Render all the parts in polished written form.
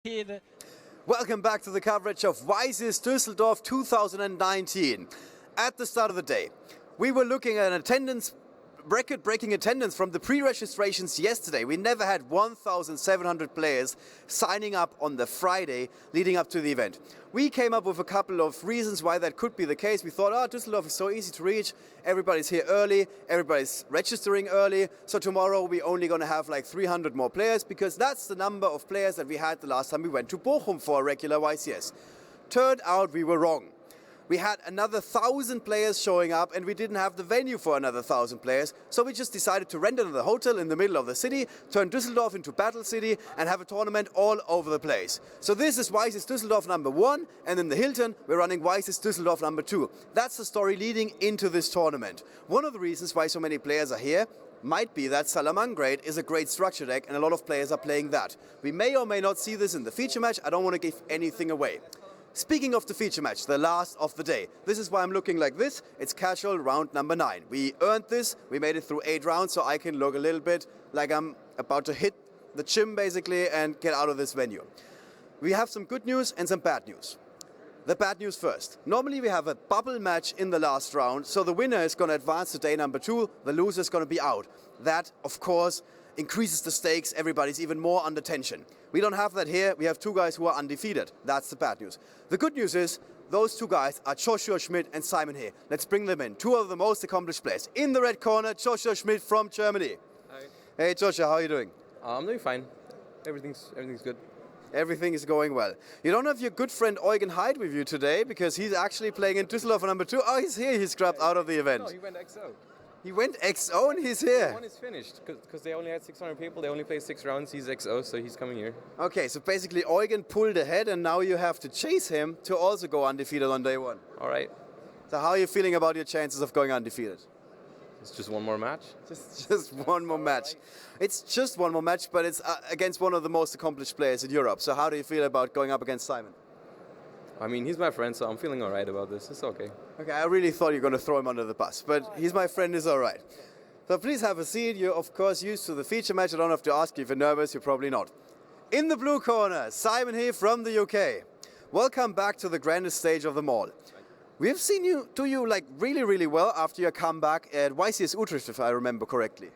Kid. Welcome back to the coverage of YCS Düsseldorf 2019. At the start of the day, we were looking at attendance, record-breaking attendance from the pre-registrations yesterday. We never had 1,700 players signing up on the Friday leading up to the event. We came up with a couple of reasons why that could be the case. We thought, Düsseldorf is so easy to reach. Everybody's here early. Everybody's registering early. So tomorrow we're only going to have like 300 more players because that's the number of players that we had the last time we went to Bochum for a regular YCS. Turned out we were wrong. We had another 1,000 players showing up and we didn't have the venue for another 1,000 players. So we just decided to rent another hotel in the middle of the city, turn Düsseldorf into Battle City and have a tournament all over the place. So this is YCS Düsseldorf number 1, and in the Hilton we're running YCS Düsseldorf number 2. That's the story leading into this tournament. One of the reasons why so many players are here might be that Salamangreat is a great structure deck and a lot of players are playing that. We may or may not see this in the feature match. I don't want to give anything away. Speaking of the feature match, the last of the day. This is why I'm looking like this. It's casual round number 9. We earned this. We made it through 8 rounds, so I can look a little bit like I'm about to hit the gym basically and get out of this venue. We have some good news and some bad news. The bad news first. Normally we have a bubble match in the last round, so the winner is going to advance to day number 2, the loser is going to be out. That, of course, increases the stakes, everybody's even more under tension. We don't have that here, we have 2 guys who are undefeated. That's the bad news. The good news is, those 2 guys are Joschua Schmidt and Simon here. Let's bring them in. 2 of the most accomplished players. In the red corner, Joschua Schmidt from Germany. Hi. Hey Joshua, how are you doing? I'm doing fine. Everything's good. Everything is going well. You don't have your good friend Eugen Heid with you today because he's actually playing in Düsseldorf number 2. Oh, he's here, he's scrapped out of the event. No, he went XO. He went XO and he's here. One is finished because they only had 600 people. They only played 6 rounds. He's XO, so he's coming here. Okay, so basically Eugen pulled ahead and now you have to chase him to also go undefeated on day 1. All right. So how are you feeling about your chances of going undefeated? It's just one more match. Just one more match. It's just one more match, but it's against one of the most accomplished players in Europe. So how do you feel about going up against Simon? I mean, he's my friend, so I'm feeling all right about this. It's okay. Okay, I really thought you were going to throw him under the bus, but he's my friend, is all right. So please have a seat. You're, of course, used to the feature match. I don't have to ask you if you're nervous. You're probably not. In the blue corner, Simon here from the UK. Welcome back to the grandest stage of them all. We have seen you do like really, really well after your comeback at YCS Utrecht, if I remember correctly.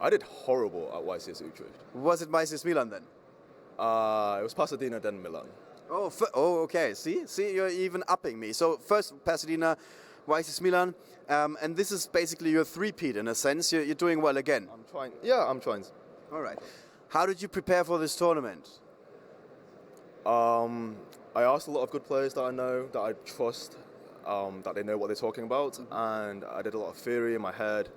I did horrible at YCS Utrecht. Was it YCS Milan then? It was Pasadena, then Milan. Oh, okay. See, you're even upping me. So first Pasadena, YCS Milan, and this is basically your three-peat in a sense. You're doing well again. I'm trying. Yeah, I'm trying. All right. How did you prepare for this tournament? I asked a lot of good players that I know, that I trust, that they know what they're talking about, and I did a lot of theory in my head,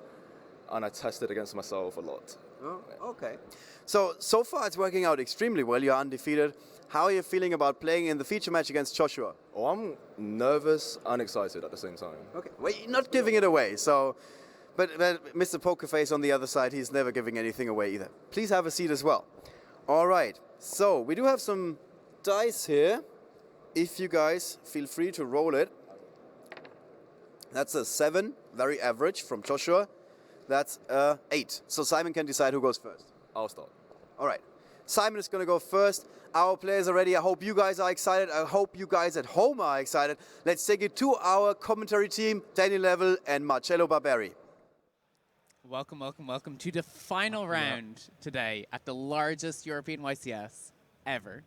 and I tested against myself a lot. Oh, okay. So far it's working out extremely well. You're undefeated. How are you feeling about playing in the feature match against Joshua? Oh, I'm nervous and excited at the same time. Okay, well, you're not giving it away, so... But Mr. Pokerface on the other side, he's never giving anything away either. Please have a seat as well. All right, so we do have some dice here. If you guys feel free to roll it. That's a 7, very average from Joshua. That's a 8. So Simon can decide who goes first. I'll start. All right. Simon is going to go first. Our players are ready. I hope you guys are excited. I hope you guys at home are excited. Let's take it to our commentary team, Danny Level and Marcello Barberi. Welcome, welcome, welcome to the final round today at the largest European YCS ever.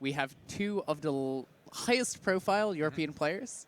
We have 2 of the highest profile European players.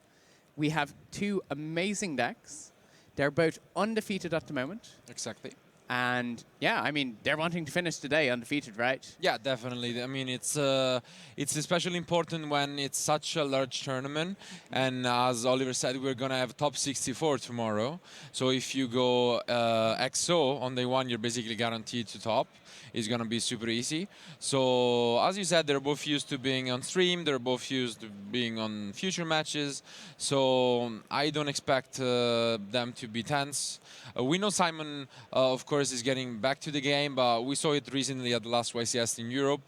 We have 2 amazing decks. They're both undefeated at the moment. Exactly. And yeah, I mean, they're wanting to finish today undefeated, right? Yeah, definitely. I mean, it's especially important when it's such a large tournament. And as Oliver said, we're going to have top 64 tomorrow. So if you go XO on day 1, you're basically guaranteed to top. It's going to be super easy. So as you said, they're both used to being on stream. They're both used to being on future matches. So I don't expect them to be tense. We know Simon, of course, is getting back to the game, but we saw it recently at the last YCS in Europe,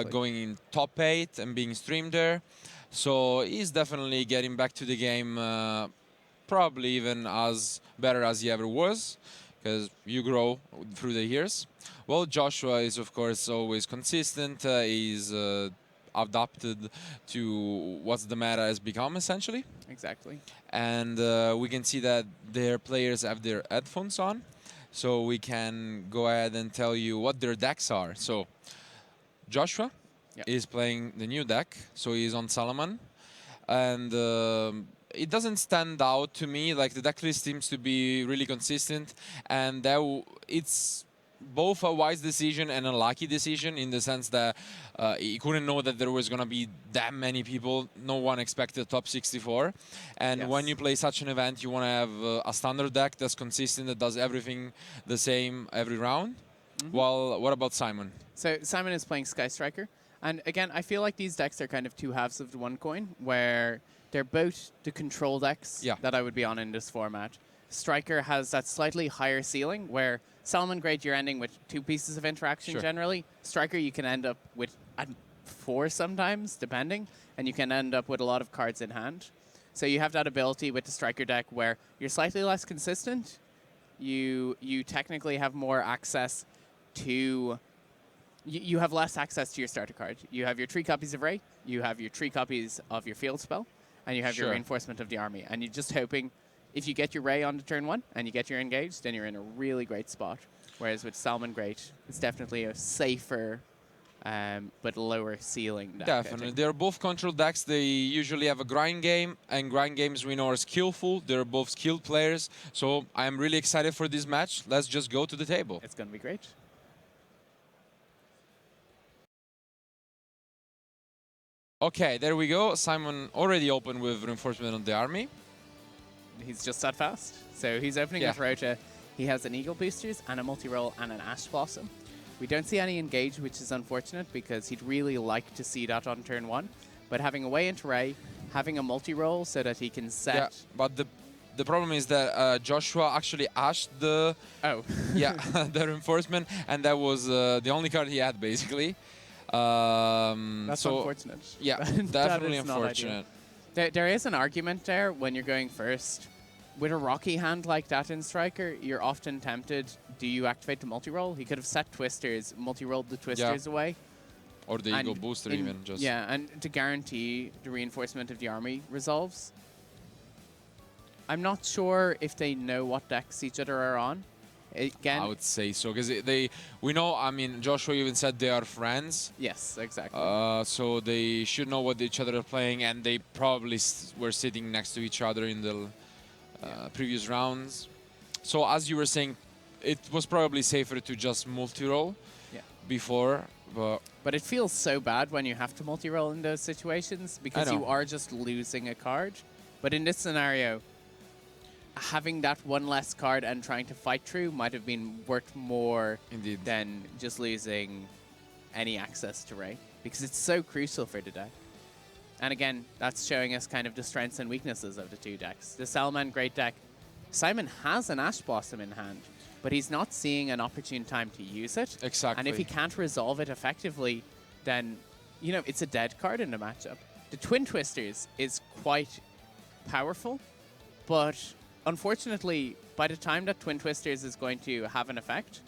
going in top 8 and being streamed there. So he's definitely getting back to the game, probably even as better as he ever was. because you grow through the years. Well, Joshua is of course always consistent. He's adapted to what's the meta has become essentially, Exactly. and we can see that their players have their headphones on, so we can go ahead and tell you what their decks are. So Joshua Yep. is playing the new deck, so he's on Salaman, and it doesn't stand out to me. Like the deck list seems to be really consistent, and it's both a wise decision and a lucky decision in the sense that he couldn't know that there was going to be that many people. No one expected top 64, and Yes. when you play such an event, you want to have a standard deck that's consistent, that does everything the same every round. Well, what about Simon? So Simon is playing Sky Striker. And again, I feel like these decks are kind of two halves of the one coin, where they're both the control decks Yeah. that I would be on in this format. Striker has that slightly higher ceiling, where Salamangreat, you're ending with 2 pieces of interaction Sure. generally. Striker, you can end up with 4 sometimes, depending, and you can end up with a lot of cards in hand. So you have that ability with the Striker deck where you're slightly less consistent. You technically have more access to... You have less access to your starter card. You have your 3 copies of Ray, you have your 3 copies of your field spell, and you have your Sure. reinforcement of the army. And you're just hoping, if you get your Ray on the turn 1 and you get your engaged, then you're in a really great spot. Whereas with Salamangreat, it's definitely a safer but lower ceiling deck, I Definitely. think. They're both control decks. They usually have a grind game, and grind games we know are skillful. They're both skilled players. So I'm really excited for this match. Let's just go to the table. It's going to be great. Okay, there we go. Simon already opened with reinforcement of the army. He's just that fast. So he's opening Yeah. with Rota. He has an Eagle Boosters and a multi-roll and an Ash Blossom. We don't see any engage, which is unfortunate because he'd really like to see that on turn 1. But having a way into Ray, having a multi-roll so that he can set... Yeah, but the problem is that Joshua actually ashed the Oh. yeah the reinforcement, and that was the only card he had basically. That's so unfortunate. yeah, That definitely is not ideal. unfortunate. There is an argument there when you're going first. With a rocky hand like that in Striker, you're often tempted, do you activate the multi-roll? He could have set Twisters, multi-rolled the Twisters away. Or the And Eagle Booster in- even just. Yeah, and to guarantee the reinforcement of the army resolves. I'm not sure if they know what decks each other are on. Again, I would say so, because we know, I mean, Joshua even said they are friends. yes, exactly. So they should know what each other are playing, and they probably were sitting next to each other in the previous rounds. So as you were saying, it was probably safer to just multi-roll Yeah. before, But it feels so bad when you have to multi-roll in those situations because know. you are just losing a card. But in this scenario, having that one less card and trying to fight through might have been worth more Indeed. than just losing any access to Ray because it's so crucial for the deck. And again, that's showing us kind of the strengths and weaknesses of the 2 decks. The Salamangreat deck, Simon has an Ash Blossom in hand, but he's not seeing an opportune time to use it. Exactly. And if he can't resolve it effectively, then, you know, it's a dead card in the matchup. The Twin Twisters is quite powerful, but unfortunately, by the time that Twin Twisters is going to have an effect,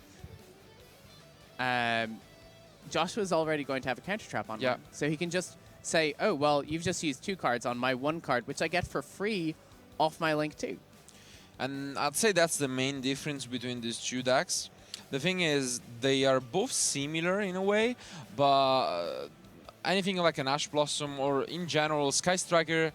Joshua's already going to have a counter trap on Yeah. one. So he can just say, oh, well, you've just used 2 cards on my 1 card, which I get for free off my Link 2. And I'd say that's the main difference between these 2 decks. The thing is, they are both similar in a way, but anything like an Ash Blossom or in general, Sky Striker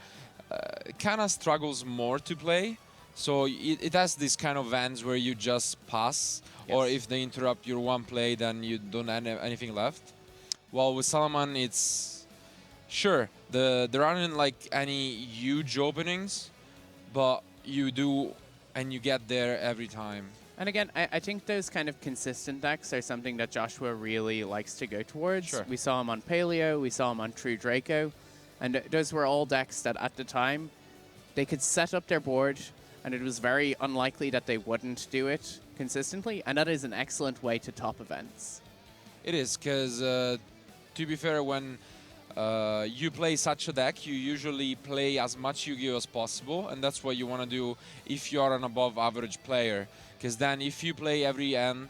kind of struggles more to play. So it has this kind of ends where you just pass, or Yes. if they interrupt your one play, then you don't have anything left. While with Salaman, it's sure there aren't like any huge openings, but you do, and you get there every time. And again, I think those kind of consistent decks are something that Joshua really likes to go towards. Sure. We saw him on Paleo, we saw him on True Draco, and those were all decks that at the time, they could set up their board, and it was very unlikely that they wouldn't do it consistently, and that is an excellent way to top events. It is, because to be fair, when you play such a deck, you usually play as much Yu-Gi-Oh as possible, and that's what you want to do if you are an above average player. Because then if you play every end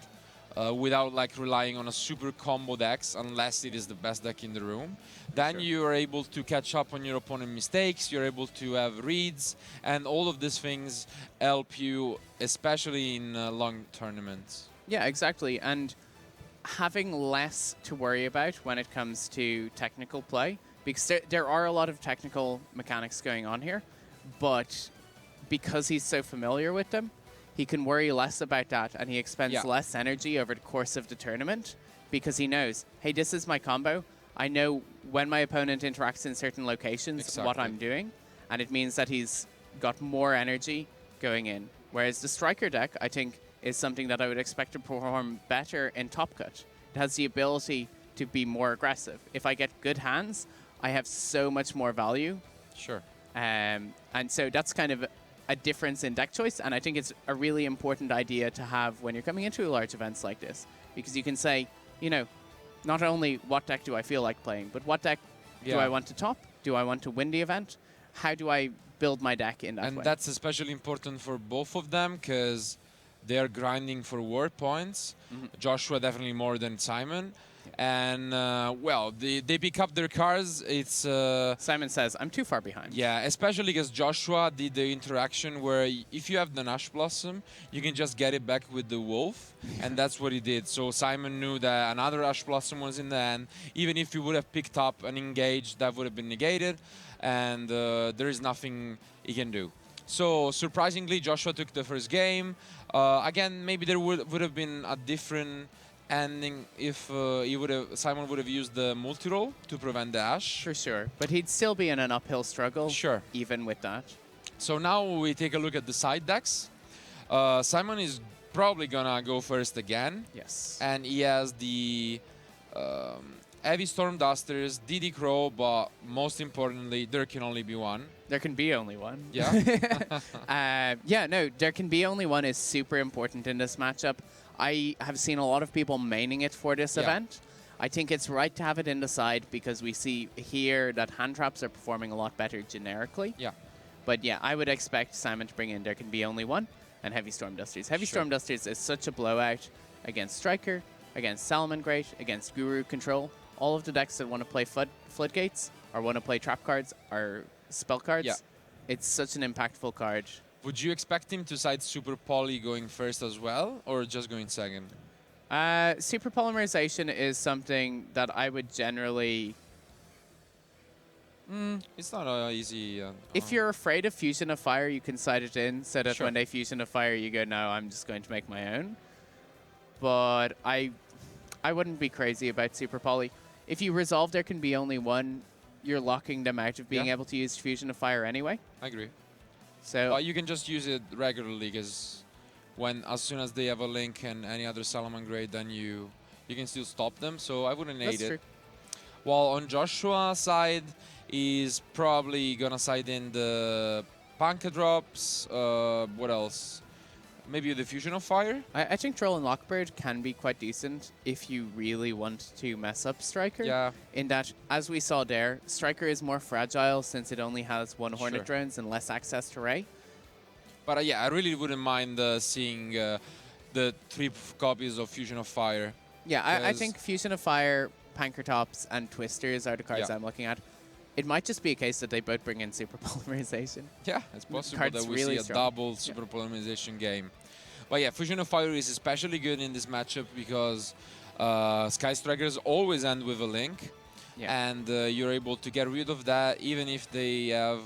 without like relying on a super combo decks, unless it is the best deck in the room, then you are able to catch up on your opponent's mistakes, you're able to have reads, and all of these things help you, especially in long tournaments. Yeah, exactly. And having less to worry about when it comes to technical play, because there are a lot of technical mechanics going on here, but because he's so familiar with them, he can worry less about that, and he expends less energy over the course of the tournament because he knows, hey, this is my combo. I know when my opponent interacts in certain locations what I'm doing, and it means that he's got more energy going in. Whereas the striker deck, I think, is something that I would expect to perform better in Top Cut. It has the ability to be more aggressive. If I get good hands, I have so much more value. Sure. And so that's kind of a difference in deck choice, and I think it's a really important idea to have when you're coming into large events like this, because you can say, you know, not only what deck do I feel like playing, but what deck do I want to top? Do I want to win the event? How do I build my deck in that way? And that's especially important for both of them because they are grinding for war points. Joshua definitely more than Simon. And, well, they pick up their cards. It's Simon says, I'm too far behind. Yeah, especially because Joshua did the interaction where if you have the Nash Blossom, you can just get it back with the Wolf. And that's what he did. So Simon knew that another Ash Blossom was in the end. Even if he would have picked up and engaged, that would have been negated. And there is nothing he can do. So surprisingly, Joshua took the first game. Again, maybe there would have been a different ending if Simon would have used the multi-roll to prevent the Ash. For sure. But he'd still be in an uphill struggle. Sure. Even with that. So now we take a look at the side decks. Simon is probably gonna go first again. Yes. And he has the Heavy Storm Dusters, DD Crow, but most importantly, there can only be one. There can be only one. Yeah. Yeah, no, there can be only one is super important in this matchup. I have seen a lot of people maining it for this event. I think it's right to have it in the side because we see here that hand traps are performing a lot better generically. Yeah. But yeah, I would expect Simon to bring in There Can Be Only One and Heavy Storm Dusters. Heavy Storm Dusters is such a blowout against Striker, against Salamangreat, against Guru Control. All of the decks that want to play Floodgates or want to play trap cards or spell cards. Yeah. It's such an impactful card. Would you expect him to side Super Poly going first as well, or just going second? Super Polymerization is something that I would generally... It's not easy. If you're afraid of Fusion of Fire, you can side it in so that Sure. when they Fusion of Fire, you go, no, I'm just going to make my own. But I wouldn't be crazy about Super Poly. If you resolve There Can Be Only One, you're locking them out of being able to use Fusion of Fire anyway. I agree. So But you can just use it regularly because as soon as they have a link and any other Salamangreat, then you can still stop them. So I wouldn't hate that's true. it. While on Joshua's side, he's probably gonna side in the Panka drops. What else? Maybe the Fusion of Fire. I think Troll and Lockbird can be quite decent if you really want to mess up Striker. Yeah. In that, as we saw there, Striker is more fragile since it only has one Hornet Drones and less access to Ray. But yeah, I really wouldn't mind seeing the 3 copies of Fusion of Fire. Yeah, I think Fusion of Fire, Pankratops, and Twisters are the cards I'm looking at. It might just be a case that they both bring in Super Polymerization. Yeah, it's possible card's that we really see a strong. double Super Polymerization game. But yeah, Fusion of Fire is especially good in this matchup because Sky Strikers always end with a link. Yeah. And you're able to get rid of that even if they have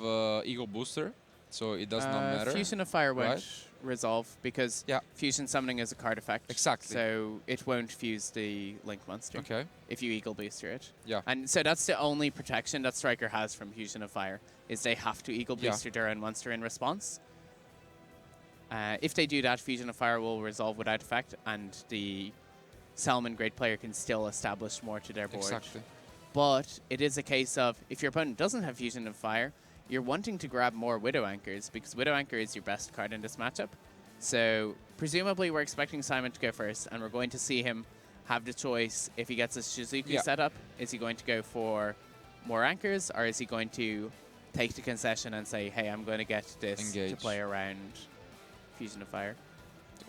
Eagle Booster. So it does not matter. Fusion of Fire won't right? resolve because Fusion Summoning is a card effect. Exactly. So it won't fuse the Link monster. Okay. If you Eagle Booster it. Yeah. And so that's the only protection that Striker has from Fusion of Fire, is they have to Eagle Booster their own monster in response. If they do that, Fusion of Fire will resolve without effect, and the Salamangreat player can still establish more to their board. Exactly. But it is a case of, if your opponent doesn't have Fusion of Fire, you're wanting to grab more Widow Anchors, because Widow Anchor is your best card in this matchup. So presumably we're expecting Simon to go first, and we're going to see him have the choice. If he gets a Shizuku setup, is he going to go for more anchors, or is he going to take the concession and say, hey, I'm going to get this to Engage. play around Fusion of Fire?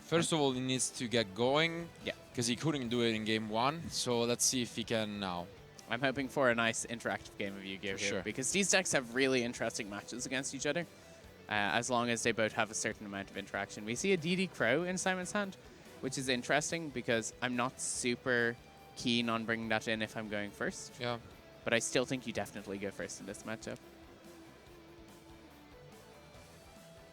First of all, he needs to get going. Yeah. Because he couldn't do it in game 1. So let's see if he can now. I'm hoping for a nice interactive game of Yu-Gi-Oh! Here, Sure. because these decks have really interesting matches against each other, as long as they both have a certain amount of interaction. We see a DD Crow in Simon's hand, which is interesting because I'm not super keen on bringing that in if I'm going first, Yeah. but I still think you definitely go first in this matchup.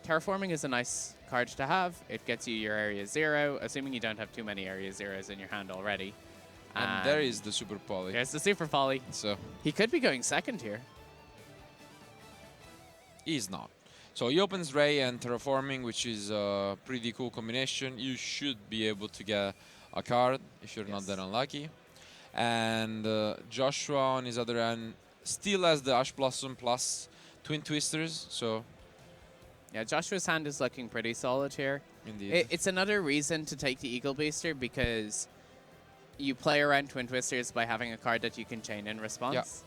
Terraforming is a nice card to have. It gets you your area 0, assuming you don't have too many area 0s in your hand already. And there is the super poly. There's the Super Poly. So He could be going second here. he's not. So he opens Ray and Terraforming, which is a pretty cool combination. You should be able to get a card if you're not Yes. that unlucky. And Joshua on his other end still has the Ash Blossom plus Twin Twisters. So Yeah, Joshua's hand is looking pretty solid here. indeed. It's another reason to take the Eagle Booster because you play around Twin Twisters by having a card that you can chain in response.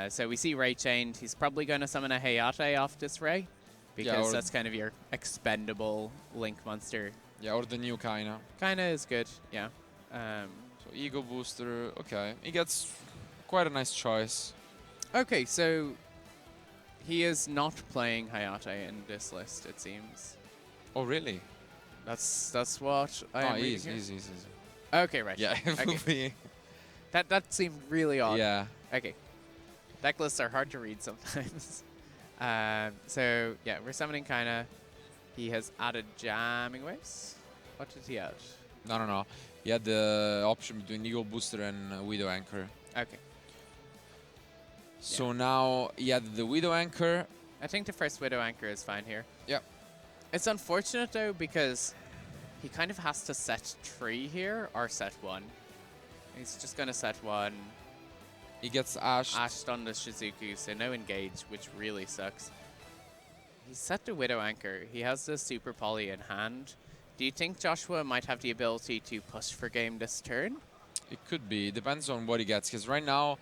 So we see Ray chained. He's probably going to summon a Hayate off this Ray because or- that's kind of your expendable Link monster. Yeah, or the new Kaina. Kind of is good, yeah. So Eagle Booster, okay. He gets quite a nice choice. Okay, so he is not playing Hayate in this list, it seems. Oh, really? That's what I Oh, am reading easy, here. easy, easy. Okay, right. Yeah, it will Okay. be. That seemed really odd. Yeah. Okay. Deck lists are hard to read sometimes. So, yeah, we're summoning Kaina. He has added Jamming Waves. What did he add? No. He had the option between Eagle Booster and Widow Anchor. Okay. So now he had the Widow Anchor. I think the first Widow Anchor is fine here. Yep. It's unfortunate, though, because he kind of has to set 3 here, or set 1. He's just going to set 1. He gets Ash. Ashed on the Shizuku, so no engage, which really sucks. He's set the Widow Anchor. He has the Super Poly in hand. Do you think Joshua might have the ability to push for game this turn? It could be. Depends on what he gets. Because right now,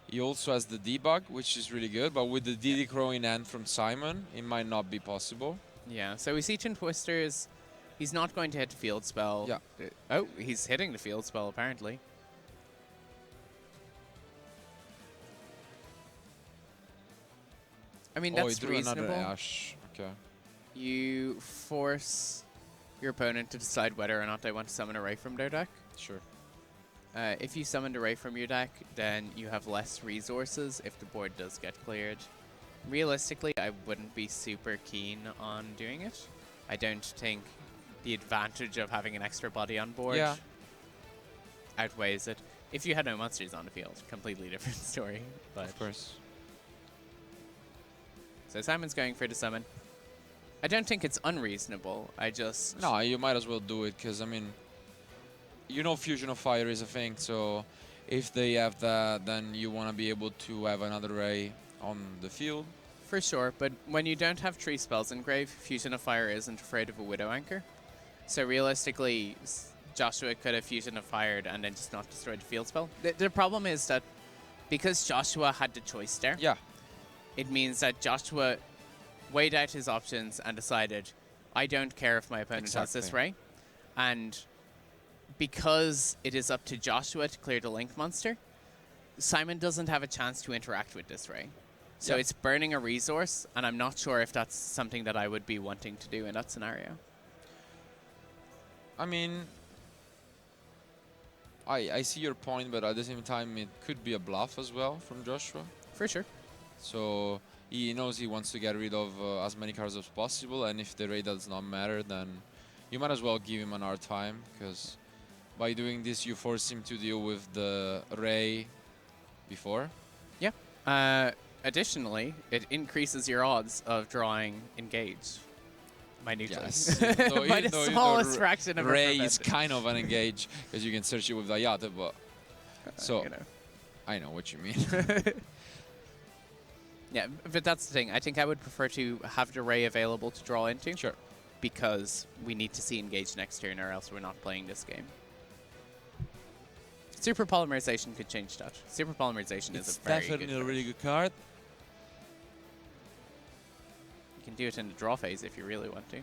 he also has the debug, which is really good. But with the DD Crow in hand from Simon, it might not be possible. Yeah, so we see Twin Twisters. He's not going to hit the field spell. Yeah. Oh, he's hitting the field spell, apparently. I mean, Oh, he that's drew another reasonable. Ash. Okay. You force your opponent to decide whether or not they want to summon a Ray from their deck. Sure. If you summoned a Ray from your deck, then you have less resources if the board does get cleared. Realistically, I wouldn't be super keen on doing it. I don't think the advantage of having an extra body on board Yeah. outweighs it. If you had no monsters on the field, completely different story. But Of course. So Simon's going for the summon. I don't think it's unreasonable. I just... No, you might as well do it. Because, I mean, you know Fusion of Fire is a thing. So if they have that, then you want to be able to have another Ray on the field. For sure, but when you don't have 3 spells in grave, Fusion of Fire isn't afraid of a Widow Anchor. So realistically, Joshua could have Fusion of Fired and then just not destroyed the field spell. The problem is that because Joshua had the choice there, Yeah. it means that Joshua weighed out his options and decided, I don't care if my opponent has this Exactly. Ray. And because it is up to Joshua to clear the Link monster, Simon doesn't have a chance to interact with this Ray. So Yeah. it's burning a resource, and I'm not sure if that's something that I would be wanting to do in that scenario. I mean, I see your point, but at the same time, it could be a bluff as well from Joshua. For sure. So he knows he wants to get rid of as many cards as possible, and if the Ray does not matter, then you might as well give him an hard time, because by doing this, you force him to deal with the Ray before. Yeah. Additionally, it increases your odds of drawing Engage minutely. Yes. By the smallest fraction of a Ray is percent. kind of an engage, because you can search it with Ayate, but so You know. I know what you mean. Yeah, but that's the thing. I think I would prefer to have the Ray available to draw into. Sure. Because we need to see Engage next turn, or else we're not playing this game. Super polymerization could change that. Super polymerization It's is a very definitely good a card. really good card. You can do it in the draw phase if you really want to.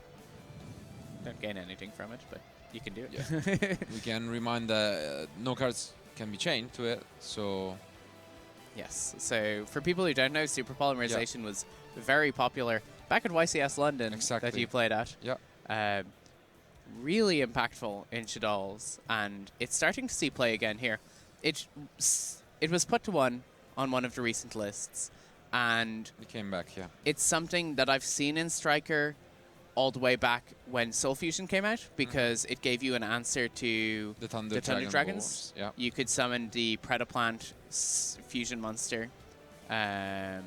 Don't gain anything from it, but you can do it. We can remind that no cards can be chained to it, so Yes. So for people who don't know, super polymerization was very popular back at YCS London that Exactly. you played at. yeah. Really impactful in Shaddolls, and it's starting to see play again here. It was put to 1 on one of the recent lists, and It came back, yeah. it's something that I've seen in Striker all the way back when Soul Fusion came out, because it gave you an answer to The Thunder, Dragons. Wolves, You could summon the Predaplant fusion monster. I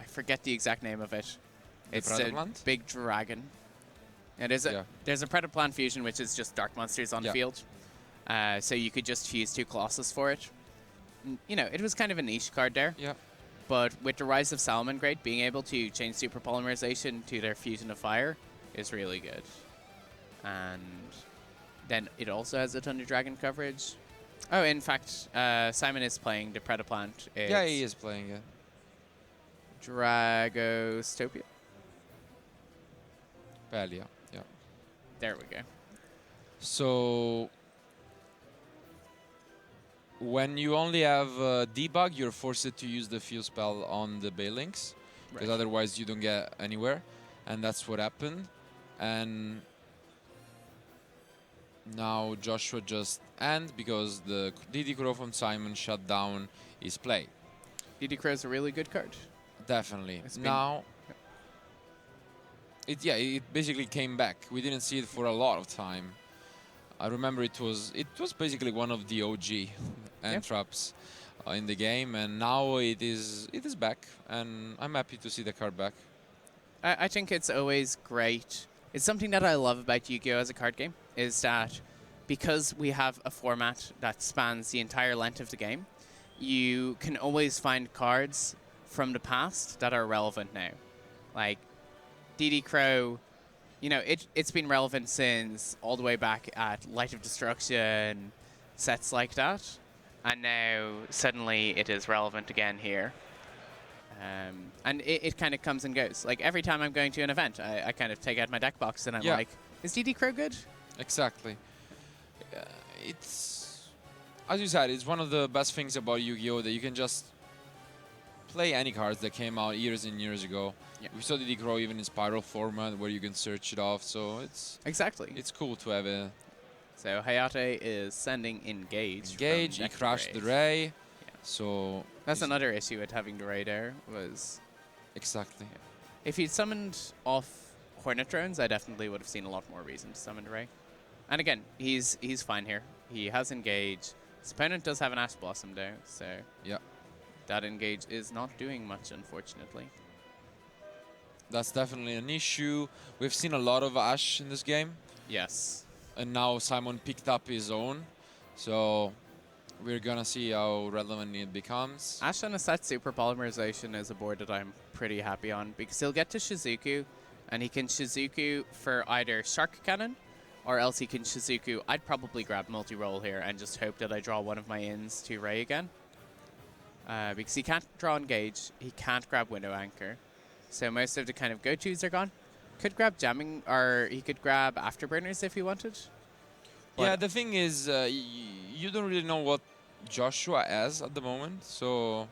forget the exact name of it. It's a Predaplant? big dragon. And there's a Predaplant fusion, which is just dark monsters on the field. So you could just fuse 2 Colossus for it. You know, it was kind of a niche card there. Yeah. But with the rise of Salamangreat, being able to change super polymerization to their fusion of fire is really good. And then it also has a Thunder Dragon coverage. Oh, in fact, Simon is playing the Predaplant. Yeah, he is playing it. Dragostopia. Palia, yeah. There we go. So when you only have debug, you're forced to use the fuse spell on the Balinks, because otherwise you don't get anywhere, and that's what happened. And now Joshua just because the DD Crow from Simon shut down his play. DD Crow is a really good card. Definitely. It's been- Now it basically came back. We didn't see it for a lot of time. I remember it was basically one of the OG entraps in the game, and now it is back, and I'm happy to see the card back. I think it's always great. It's something that I love about Yu-Gi-Oh! As a card game, is that because we have a format that spans the entire length of the game, you can always find cards from the past that are relevant now. Like DD Crow, you know, it's been relevant since all the way back at Light of Destruction, sets like that. And now suddenly it is relevant again here. And it kind of comes and goes. Like every time I'm going to an event, I kind of take out my deck box and I'm like, is DD Crow good? Exactly. It's, as you said, it's one of the best things about Yu-Gi-Oh! That you can just play any cards that came out years and years ago. Yeah. We saw DD Crow even in Spiral format where you can search it off, so it's cool to have it. So Hayate is sending Engage. Engage, he crashed the Ray, so... That's another issue with having the Ray there, was... Exactly. If he'd summoned off Hornet Drones, I definitely would have seen a lot more reason to summon the Ray. And again, he's fine here. He has Engage. His opponent does have an Ash Blossom though, so... Yeah. That Engage is not doing much, unfortunately. That's definitely an issue. We've seen a lot of Ash in this game. Yes. And now Simon picked up his own, so we're gonna see how relevant it becomes. Ash on a set Super Polymerization is a board that I'm pretty happy on, because he'll get to Shizuku, and he can Shizuku for either Shark Cannon, or else he can Shizuku. I'd probably grab multi-roll here and just hope that I draw one of my ins to Ray again. Because he can't draw Engage, he can't grab Window Anchor. So most of the kind of go-tos are gone. Could grab Jamming, or he could grab Afterburners if he wanted. Yeah, the thing is, you don't really know what Joshua has at the moment, so...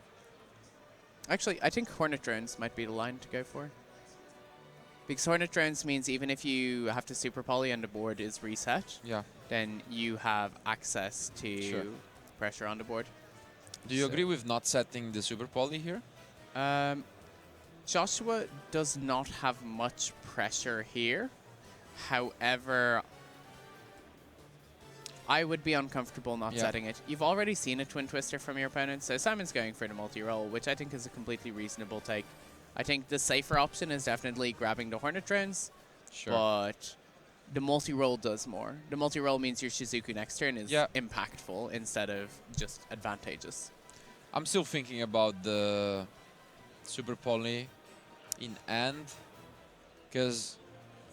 Actually, I think Hornet Drones might be the line to go for. Because Hornet Drones means even if you have to Super Poly and the board is reset, then you have access to pressure on the board. Do you agree with not setting the Super Poly here? Joshua does not have much pressure here. However, I would be uncomfortable not setting it. You've already seen a Twin Twister from your opponent, so Simon's going for the multi-roll, which I think is a completely reasonable take. I think the safer option is definitely grabbing the Hornet Drones, but the multi-roll does more. The multi-roll means your Shizuku next turn is impactful instead of just advantageous. I'm still thinking about the Super Poly in hand, because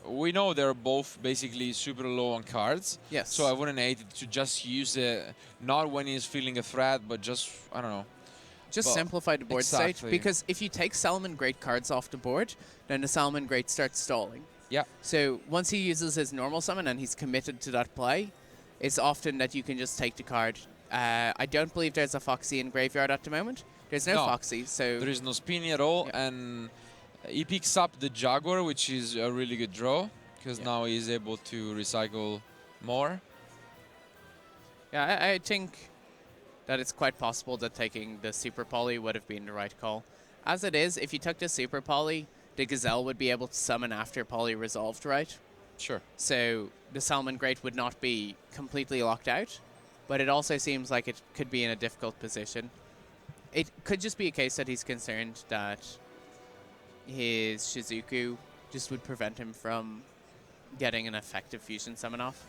we know they're both basically super low on cards. Yes. So I wouldn't hate it to just use it, not when he's feeling a threat, but just, I don't know. Just But simplify the board state, exactly. because if you take Salamangreat cards off the board, then the Salamangreat starts stalling. Yeah. So once he uses his normal summon and he's committed to that play, it's often that you can just take the card. I don't believe there's a Foxy in graveyard at the moment. There's no Foxy, so... There is no spinny at all, Yeah. and he picks up the Jaguar, which is a really good draw, because now he's able to recycle more. Yeah, I think that it's quite possible that taking the Super Poly would have been the right call. As it is, if you took the Super Poly, the Gazelle would be able to summon after Poly resolved, right? Sure. So the Salamangreat would not be completely locked out, but it also seems like it could be in a difficult position. It could just be a case that he's concerned that his Shizuku just would prevent him from getting an effective fusion summon off.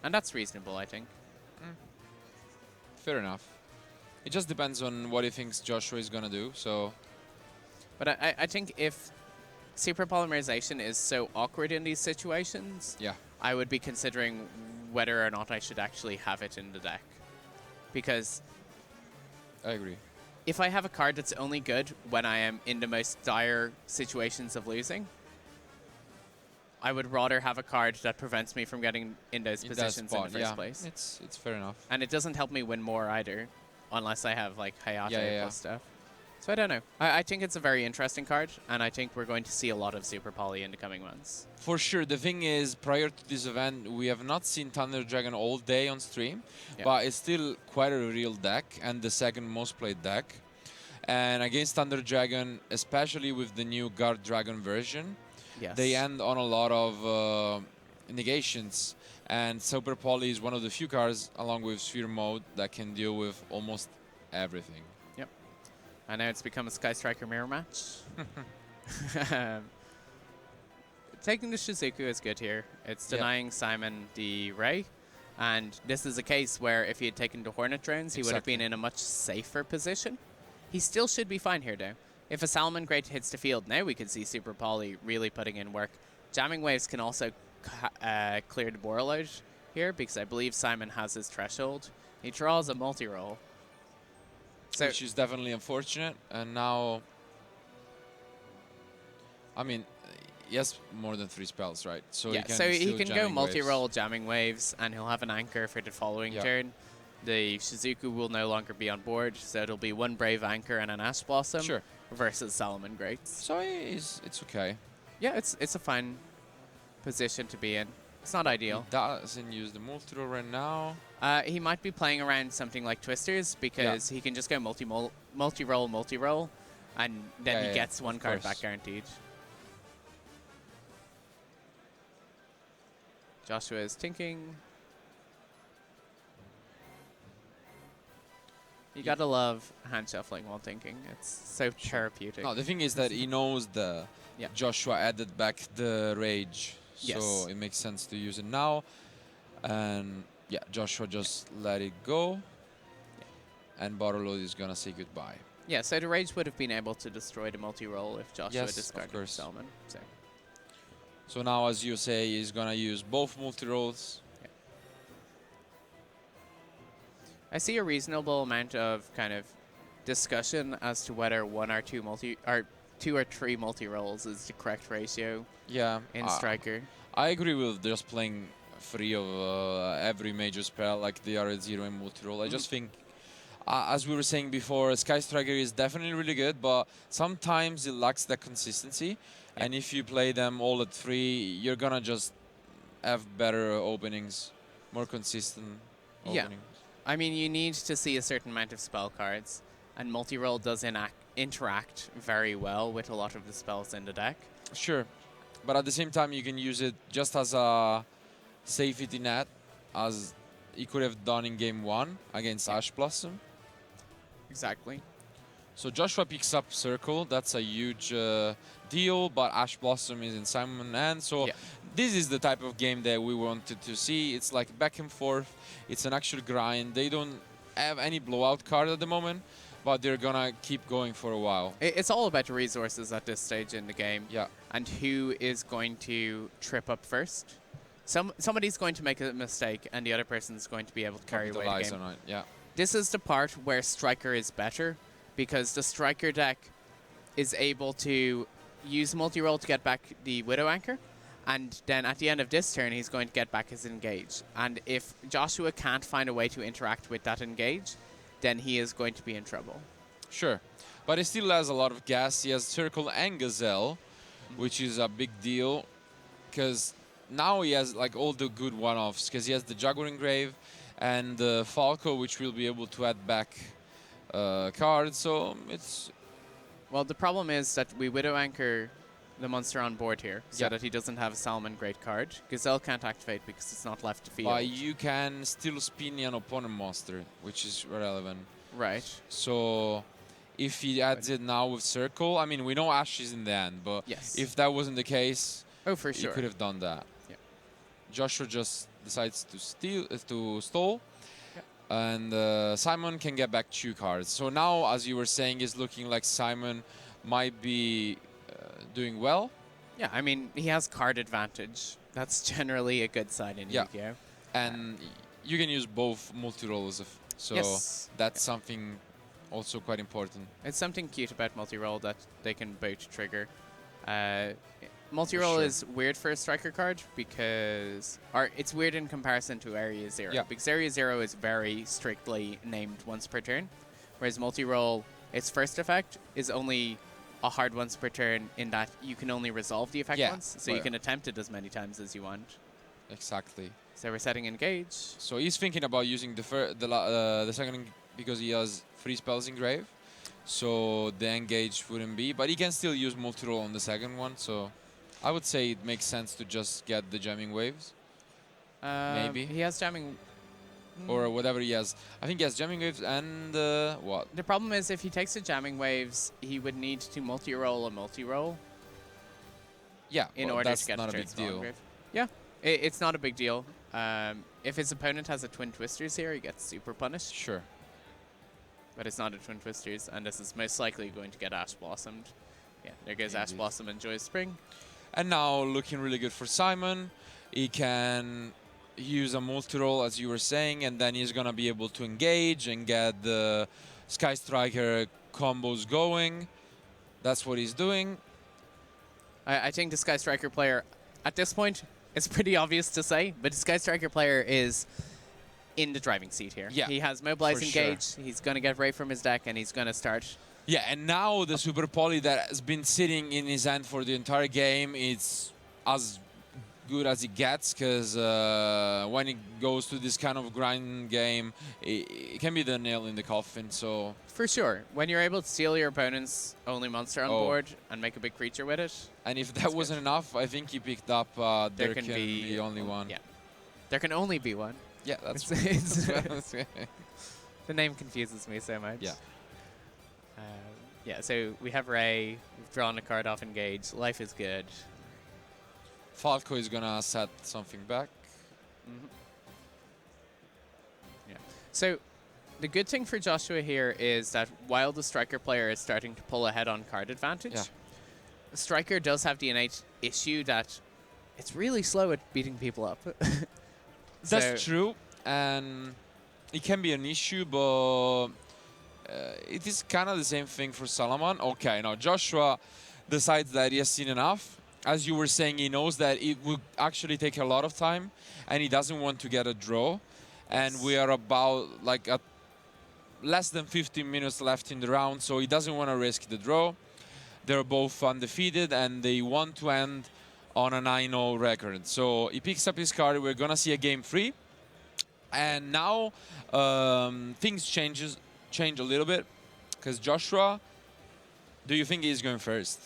And that's reasonable, I think. Fair enough. It just depends on what he thinks Joshua is going to do, so... But I think if super polymerization is so awkward in these situations, Yeah. I would be considering whether or not I should actually have it in the deck. Because I agree. if I have a card that's only good when I am in the most dire situations of losing, I would rather have a card that prevents me from getting in those In that positions in spot, the first yeah. place. It's fair enough. And it doesn't help me win more either, unless I have like Hayato Yeah. plus stuff. So I don't know. I think it's a very interesting card, and I think we're going to see a lot of Super Poly in the coming months. For sure. The thing is, prior to this event, we have not seen Thunder Dragon all day on stream, Yeah. but it's still quite a real deck and the second most played deck. And against Thunder Dragon, especially with the new Guard Dragon version, Yes. they end on a lot of negations. And Super Poly is one of the few cards, along with Sphere Mode, that can deal with almost everything. I know it's become a Sky Striker mirror match. Taking the Shizuku is good here. It's Yep. denying Simon the Ray. And this is a case where if he had taken the Hornet drones, he would have been Exactly. in a much safer position. He still should be fine here, though. If a Salamangreat hits the field, now we can see Super Poly really putting in work. Jamming Waves can also clear the board load here, because I believe Simon has his threshold. He draws a multi-roll. So Which is definitely unfortunate. And now, I mean, he has more than 3 spells, right? So yeah, he can so he still can go jamming multi-roll waves. Jamming Waves, and he'll have an anchor for the following Yeah. turn. The Shizuku will no longer be on board, so it'll be one Brave Anchor and an Ash Blossom Sure. versus Salamangreats. So it's okay. Yeah, it's a fine position to be in. It's not ideal. He doesn't use the multi-roll right now. He might be playing around something like Twisters, because he can just go multi-roll, and then Yeah, he gets one of card course. back guaranteed. Joshua is thinking. You gotta love hand shuffling while thinking. It's so therapeutic. No, the thing is that he knows the Yeah. Joshua added back the rage, Yes. so it makes sense to use it now. And yeah, Joshua just let it go, and Barolo is gonna say goodbye. Yeah, so the Rage would have been able to destroy the multi-roll if Joshua Yes, of discarded course. Salmon. So. So now, as you say, he's gonna use both multi-rolls. I see a reasonable amount of kind of discussion as to whether one or two or three multi-rolls is the correct ratio Yeah, in Striker. I agree with just playing 3 of every major spell, like the R0 and multi-roll. I just think, as we were saying before, Sky Striker is definitely really good, but sometimes it lacks that consistency. And if you play them all at 3, you're gonna just have better openings, more consistent Yeah. openings. I mean, you need to see a certain amount of spell cards, and multi-roll does interact very well with a lot of the spells in the deck. Sure, but at the same time, you can use it just as a safety net, as he could have done in game 1 against Ash Blossom. Exactly. So Joshua picks up Circle. That's a huge deal, but Ash Blossom is in Simon hand. So Yeah. this is the type of game that we wanted to see. It's like back and forth. It's an actual grind. They don't have any blowout card at the moment, but they're gonna keep going for a while. It's all about the resources at this stage in the game. Yeah. And who is going to trip up first. Somebody's going to make a mistake, and the other person's going to be able to carry away the Capitalize game. on it. Yeah. This is the part where Striker is better, because the Striker deck is able to use multi-roll to get back the Widow Anchor, and then at the end of this turn, he's going to get back his engage. And if Joshua can't find a way to interact with that engage, then he is going to be in trouble. Sure. But he still has a lot of gas. He has Circle and Gazelle, which is a big deal, because now he has like all the good one-offs, because he has the Jaguar Grave and the Falco, which will be able to add back cards. So it's... Well, the problem is that we Widow Anchor the monster on board here, so that he doesn't have a Salamangreat card. Gazelle can't activate because it's not left to field. But you can still spin an opponent monster, which is relevant. Right. So if he adds it now with Circle, I mean, we know Ash is in the end, but Yes. if that wasn't the case, Oh, for sure. he could have done that. Yeah. Joshua just decides to stall, and Simon can get back 2 cards. So now, as you were saying, it's looking like Simon might be doing well. Yeah, I mean, he has card advantage. That's generally a good sign in Yu-Gi-Oh! And you can use both multi-rolls, so Yes. that's something also quite important. It's something cute about multi-roll that they can both trigger. Multi-roll sure. is weird for a striker card because... Or it's weird in comparison to Area 0. Yeah. Because Area 0 is very strictly named once per turn. Whereas multi-roll, its first effect is only a hard once per turn in that you can only resolve the effect once. So you can attempt it as many times as you want. Exactly. So we're setting engage. So he's thinking about using the second because he has 3 spells in grave. So the engage wouldn't be, but he can still use multi-roll on the second one. So I would say it makes sense to just get the jamming waves. Maybe. He has jamming... Or whatever he has. I think he has jamming waves and what? The problem is if he takes the jamming waves, he would need to multi-roll a multi-roll. Yeah, In well, order that's to get not a a turn big deal. grave. Yeah, it's not a big deal. If his opponent has a Twin Twisters here, he gets super punished. Sure. But it's not a Twin Twisters, and this is most likely going to get Ash Blossomed. Yeah, there goes Ash Indeed. Blossom and Joy's Spring. And now looking really good for Simon. He can use a multi-roll, as you were saying, and then he's going to be able to engage and get the Sky Striker combos going. That's what he's doing. I think the Sky Striker player, at this point, it's pretty obvious to say, but the Sky Striker player is in the driving seat here. Yeah, he has Mobilize for sure. Engage, he's going to get Ray from his deck, and he's going to start... Yeah, and now the Super Poly that has been sitting in his hand for the entire game, it's as good as it gets, because when it goes to this kind of grind game, it can be the nail in the coffin. So For sure. When you're able to steal your opponent's only monster on board and make a big creature with it, and if that wasn't enough, I think he picked up there can be only one. Yeah. There can only be one. Yeah, that's The name confuses me so much. Yeah. Yeah, so we have Ray. We've drawn a card off Engage. Life is good. Falco is gonna set something back. Yeah. So the good thing for Joshua here is that while the Striker player is starting to pull ahead on card advantage, the Striker does have the innate issue that it's really slow at beating people up. That's true, and it can be an issue, but it is kind of the same thing for Salaman. Okay, now Joshua decides that he has seen enough. As you were saying, he knows that it would actually take a lot of time, and he doesn't want to get a draw. And we are about like at less than 15 minutes left in the round, so he doesn't want to risk the draw. They're both undefeated, and they want to end on a 9-0 record. So he picks up his card. We're gonna see a game 3, and now things change a little bit, because Joshua, do you think he's going first?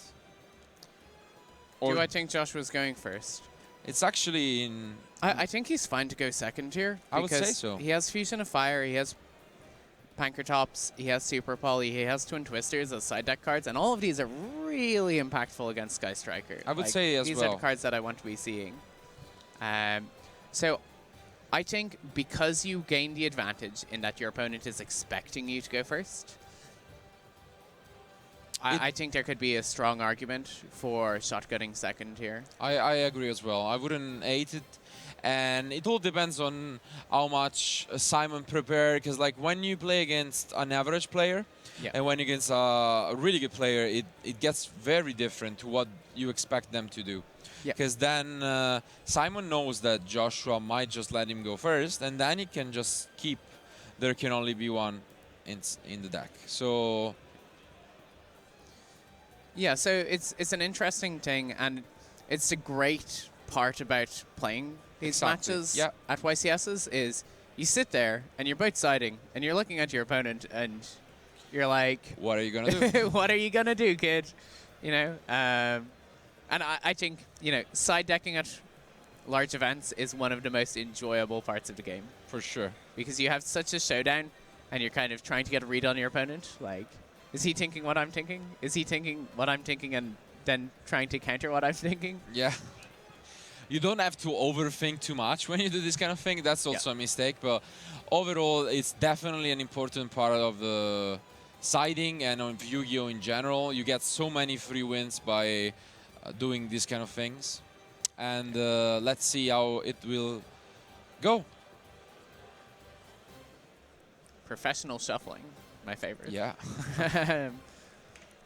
Or Do I think Joshua's going first? It's actually in... I think he's fine to go second here. I would say because so. He has Fusion of Fire, he has Pankratops, he has Super Poly, he has Twin Twisters as side deck cards, and all of these are really impactful against Sky Striker. I would say as these well. are the cards that I want to be seeing. So I think because you gain the advantage in that your opponent is expecting you to go first, I think there could be a strong argument for shotgunning second here. I agree as well. I wouldn't hate it. And it all depends on how much Simon prepared, because like when you play against an average player Yeah. and when against a really good player, it gets very different to what you expect them to do. Yeah. Because then Simon knows that Joshua might just let him go first, and then he can just keep. There can only be one in the deck. So Yeah, so it's an interesting thing, and it's a great part about playing these Exactly, matches yeah. at YCSs is you sit there and you're both siding and you're looking at your opponent and you're like, what are you gonna do? what are you gonna do, kid? You know, and I think, you know, side decking at large events is one of the most enjoyable parts of the game For sure. because you have such a showdown and you're kind of trying to get a read on your opponent. Like, is he thinking what I'm thinking? Is he thinking what I'm thinking and then trying to counter what I'm thinking? Yeah. You don't have to overthink too much when you do this kind of thing. That's also a mistake. But overall, it's definitely an important part of the siding and on Yu-Gi-Oh! In general. You get so many free wins by doing these kind of things. And let's see how it will go. Professional shuffling, my favorite. Yeah.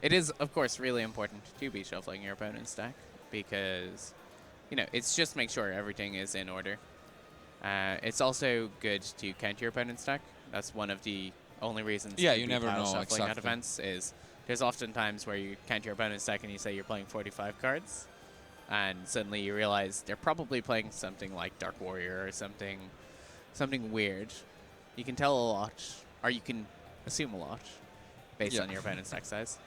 It is, of course, really important to be shuffling your opponent's deck because, you know, it's just make sure everything is in order. It's also good to count your opponent's deck. That's one of the only reasons. Yeah, to you be never pile know, shuffling at exactly. events is there's often times where you count your opponent's deck and you say you're playing 45 cards, and suddenly you realize they're probably playing something like Dark Warrior or something weird. You can tell a lot, or you can assume a lot based on your opponent's deck size.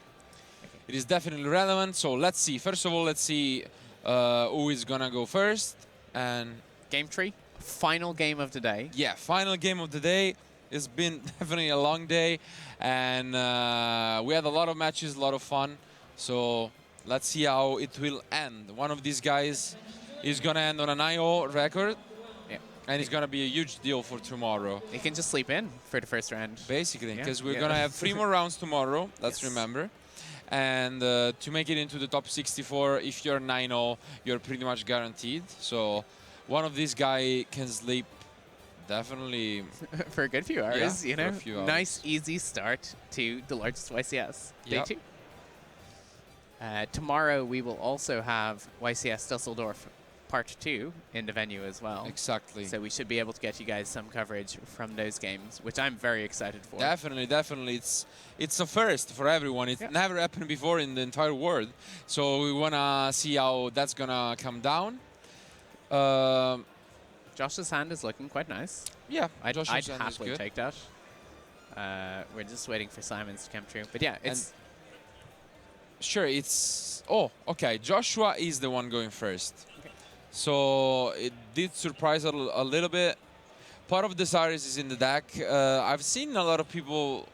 It is definitely relevant. So let's see. First of all, let's see who is going to go first. And Game tree, final game of the day. yeah, final game of the day. It's been definitely a long day. And we had a lot of matches, a lot of fun. So let's see how it will end. One of these guys is going to end on an IO record. Yeah. And it's going to be a huge deal for tomorrow. You can just sleep in for the first round. Basically, Yeah. because we're Yeah. going to have 3 more rounds tomorrow. Let's Yes. remember. And to make it into the top 64, if you're 9-0, you're pretty much guaranteed. So one of these guys can sleep definitely. For a good few hours, Yeah, you for a know. few hours. Nice, easy start to the largest YCS. Day Yep. 2. Tomorrow we will also have YCS Düsseldorf Part 2 in the venue as well. Exactly. So we should be able to get you guys some coverage from those games, which I'm very excited for. Definitely, definitely. It's a first for everyone. It never happened before in the entire world. So we want to see how that's going to come down. Josh's hand is looking quite nice. Yeah, I'd Joshua's hand is happily good. take that. We're just waiting for Simon's to come through. But yeah, it's... Sure, it's... Oh, okay. Joshua is the one going first. Okay. So it did surprise a little bit. Part of the Cyrus is in the deck. I've seen a lot of people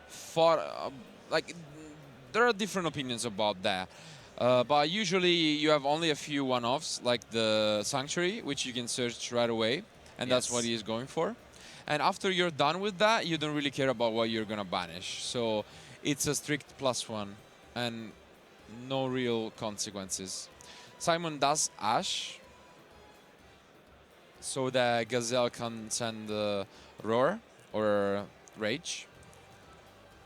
thought... like, there are different opinions about that. But usually you have only a few one-offs, like the Sanctuary, which you can search right away. And that's what he is going for. And after you're done with that, you don't really care about what you're going to banish. So it's a strict +1 and no real consequences. Simon does Ash, so that Gazelle can send Roar or Rage.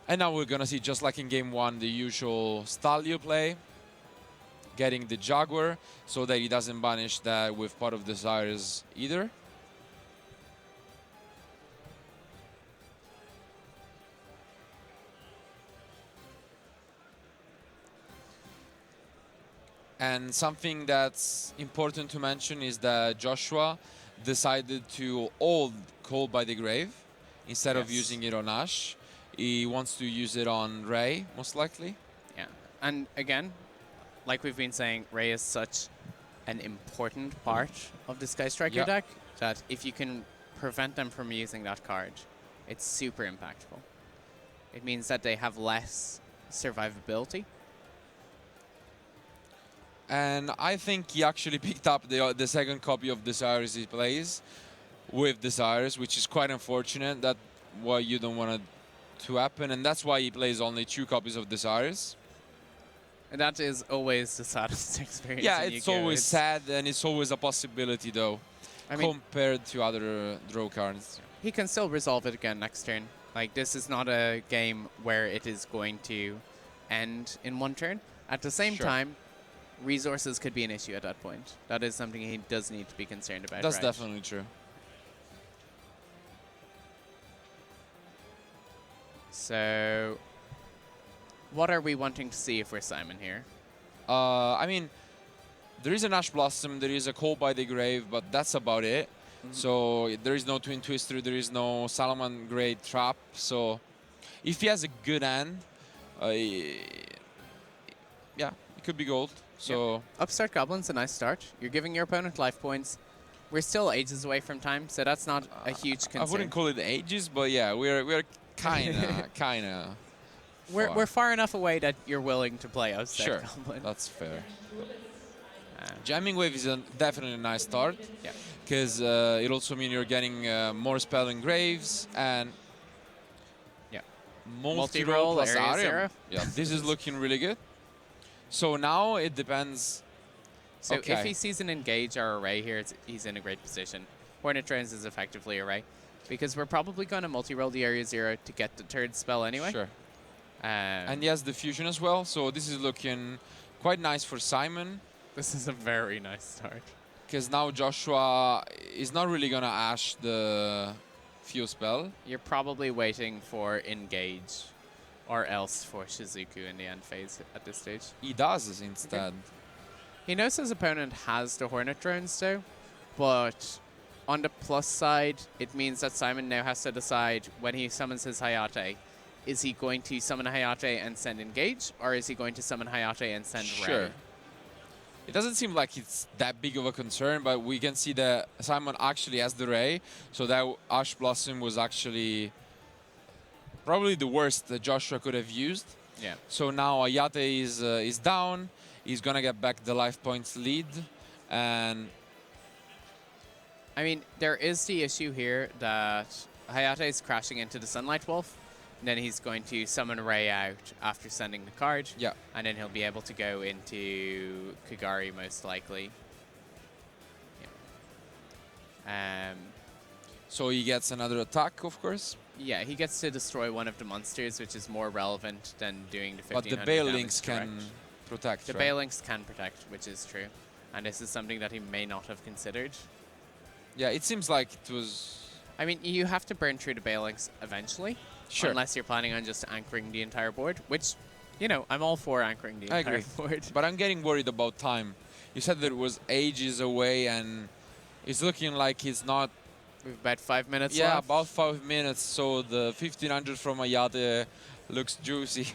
And now we're going to see, just like in game 1, the usual Stalio play. Getting the Jaguar, so that he doesn't banish that with Pot of Desires either. And something that's important to mention is that Joshua decided to hold Call by the Grave instead of using it on Ash. He wants to use it on Ray, most likely. Yeah. And again, like we've been saying, Ray is such an important part of the Sky Striker deck that if you can prevent them from using that card, it's super impactful. It means that they have less survivability. And I think he actually picked up the second copy of Desires he plays with Desires, which is quite unfortunate. That's why you don't want it to happen, and that's why he plays only 2 copies of Desires. And that is always the saddest experience. Yeah, in it's Yu-Gi-Oh! always sad, and it's always a possibility, though, I mean, compared to other draw cards. he can still resolve it again next turn. Like, this is not a game where it is going to end in one turn. At the same Sure. time, resources could be an issue at that point. That is something he does need to be concerned about. That's right? definitely true. So, what are we wanting to see if we're Simon here? I mean, there is an Ash Blossom, there is a Call by the Grave, but that's about it. So there is no Twin Twister, there is no Salamangreat Trap. So if he has a good hand, yeah, it could be gold. So Upstart Goblin's a nice start. You're giving your opponent life points. We're still ages away from time, so that's not a huge concern. I wouldn't call it ages, but yeah, we're kinda. We're far enough away that you're willing to play Upstart Sure, Goblin. that's fair. Jamming Wave is definitely a nice start. Yeah. Because it also means you're getting more spell engraves and Yeah. multi-roll plus area Arium. zero. Yeah, this is looking really good. So now it depends. So Okay. if he sees an engage or array here, he's in a great position. Hornet Drones is effectively array. Because we're probably going to multi-roll the area 0 to get the third spell anyway. Sure. And he has the fusion as well, so this is looking quite nice for Simon. This is a very nice start. Because now Joshua is not really going to ash the few spell. You're probably waiting for engage or else for Shizuku in the end phase at this stage. He does this instead. He knows his opponent has the Hornet Drones though, but on the plus side, it means that Simon now has to decide when he summons his Hayate, is he going to summon Hayate and send engage, or is he going to summon Hayate and send Sure. Ray? It doesn't seem like it's that big of a concern, but we can see that Simon actually has the Ray, so that Ash Blossom was actually probably the worst that Joshua could have used. Yeah. So now Ayate is down. He's gonna get back the life points lead, and I mean, there is the issue here that Hayate is crashing into the Sunlight Wolf, and then he's going to summon Ray out after sending the card. yeah, And then he'll be able to go into Kagari most likely. Yeah. so he gets another attack, of course. Yeah, he gets to destroy one of the monsters, which is more relevant than doing the 1500 But the damage Balinks can direct. protect. The right? Balinks can protect, which is true. And this is something that he may not have considered. Yeah, it seems like it was. I mean, you have to burn through the Balinks eventually. Sure. Unless you're planning on just anchoring the entire board, which, you know, I'm all for anchoring the I entire agree. board. But I'm getting worried about time. You said that it was ages away, and it's looking like it's not. We've about 5 minutes Yeah, left. about 5 minutes. So the 1500 from Ayate looks juicy.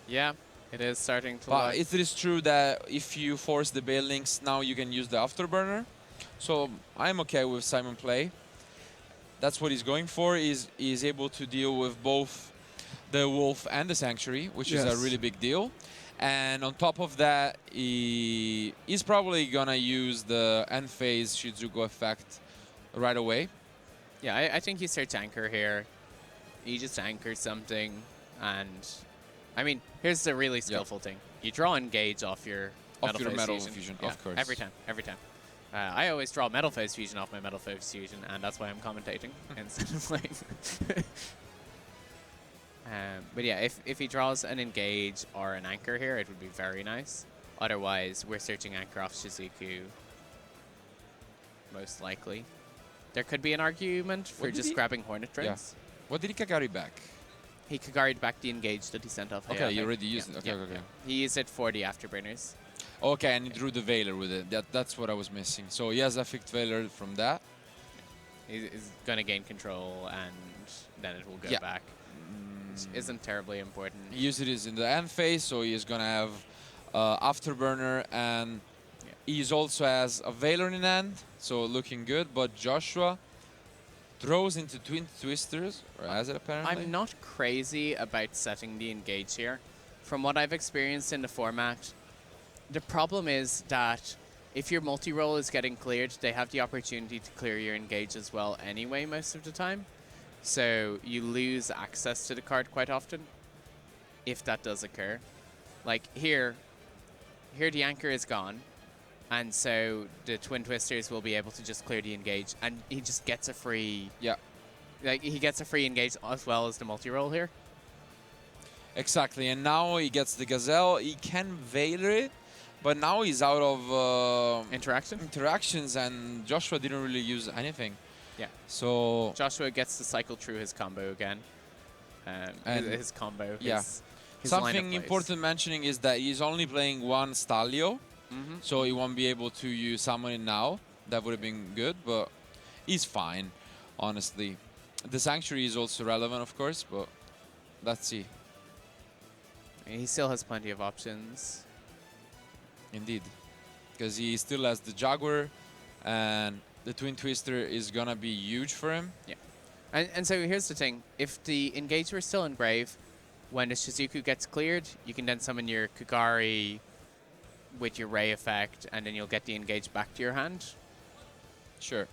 Yeah, it is starting to But look. it is true that if you force the Balinks, now you can use the Afterburner. So I'm okay with Simon play. That's what he's going for. He's able to deal with both the Wolf and the Sanctuary, which is a really big deal. And on top of that, he's probably gonna use the end phase Shizuku effect right away. Yeah, I think you search anchor here. You just anchor something, and I mean, here's the really skillful thing: you draw engage off your Metal Phase Fusion, Yeah, of course. every time. I always draw Metal Phase Fusion off my Metal Phase Fusion, and that's why I'm commentating instead of playing. But yeah, if he draws an engage or an anchor here, it would be very nice. Otherwise, we're searching anchor off Shizuku, most likely. There could be an argument for What did just he- grabbing Hornet Drones. What did he Kagari back? He Kagari'd back the engage that he sent off. Okay, Hayate. you already used Yeah, it. Okay, yeah, okay. yeah. He used it for the afterburners. Okay, and he drew the Veiler with it. That's what I was missing. So he has a Affect Veiler from that. He's going to gain control, and then it will go Yeah. back. Which isn't terribly important. He used it in the end phase, so he's gonna have Afterburner, and he also has a Veiler in hand, so looking good. But Joshua throws into Twin Twisters, or has it apparently? I'm not crazy about setting the engage here. From what I've experienced in the format, the problem is that if your multi-roll is getting cleared, they have the opportunity to clear your engage as well anyway most of the time. So you lose access to the card quite often, if that does occur. Like here, here the anchor is gone, and so the Twin Twisters will be able to just clear the engage, and he just gets a free... Yeah. Like, he gets a free engage as well as the multi-roll here. Exactly, and now he gets the Gazelle. He can Veiler it, but now he's out of interactions, and Joshua didn't really use anything. Yeah. So Joshua gets to cycle through his combo again. And his combo. yeah. His Something important mentioning is that he's only playing one Stalio, so he won't be able to use summon it now. That would have been good, but he's fine, honestly. The Sanctuary is also relevant, of course, but let's see. He still has plenty of options. Indeed, because he still has the Jaguar, and the Twin Twister is gonna be huge for him. Yeah. And so here's the thing. If the engage were still in grave, when the Shizuku gets cleared, you can then summon your Kugari with your Ray effect, and then you'll get the engage back to your hand. Sure.